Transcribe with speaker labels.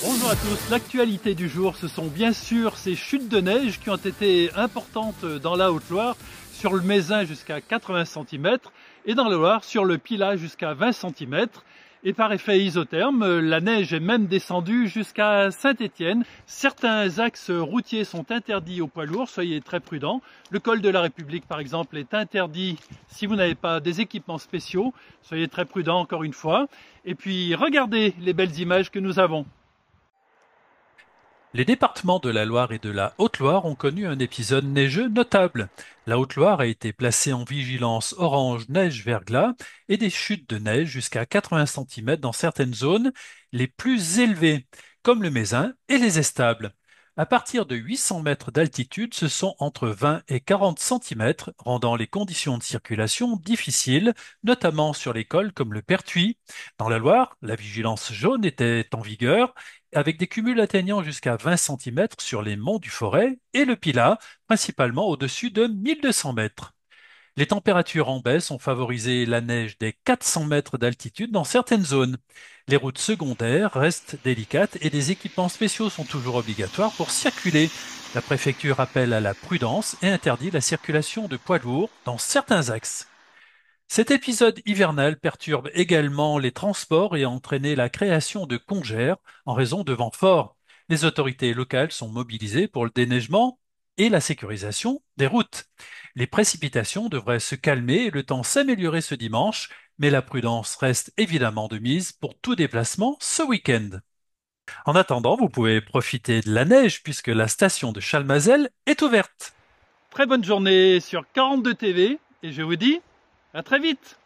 Speaker 1: Bonjour à tous, l'actualité du jour, ce sont bien sûr ces chutes de neige qui ont été importantes dans la Haute-Loire, sur le Mézin jusqu'à 80 cm et dans la Loire sur le Pilat jusqu'à 20 cm. Et par effet isotherme, la neige est même descendue jusqu'à Saint-Étienne. Certains axes routiers sont interdits aux poids lourds, soyez très prudents. Le col de la République par exemple est interdit si vous n'avez pas des équipements spéciaux, soyez très prudents encore une fois. Et puis regardez les belles images que nous avons.
Speaker 2: Les départements de la Loire et de la Haute-Loire ont connu un épisode neigeux notable. La Haute-Loire a été placée en vigilance orange neige-verglas et des chutes de neige jusqu'à 80 cm dans certaines zones les plus élevées, comme le Mézin et les Estables. À partir de 800 mètres d'altitude, ce sont entre 20 et 40 cm, rendant les conditions de circulation difficiles, notamment sur les cols comme le Pertuis. Dans la Loire, la vigilance jaune était en vigueur avec des cumuls atteignant jusqu'à 20 cm sur les monts du Forêt et le Pilat, principalement au-dessus de 1200 mètres. Les températures en baisse ont favorisé la neige des 400 mètres d'altitude dans certaines zones. Les routes secondaires restent délicates et des équipements spéciaux sont toujours obligatoires pour circuler. La préfecture appelle à la prudence et interdit la circulation de poids lourds dans certains axes. Cet épisode hivernal perturbe également les transports et a entraîné la création de congères en raison de vents forts. Les autorités locales sont mobilisées pour le déneigement et la sécurisation des routes. Les précipitations devraient se calmer et le temps s'améliorer ce dimanche, mais la prudence reste évidemment de mise pour tout déplacement ce week-end. En attendant, vous pouvez profiter de la neige puisque la station de Chalmazel est ouverte.
Speaker 1: Très bonne journée sur 42 TV et je vous dis à très vite.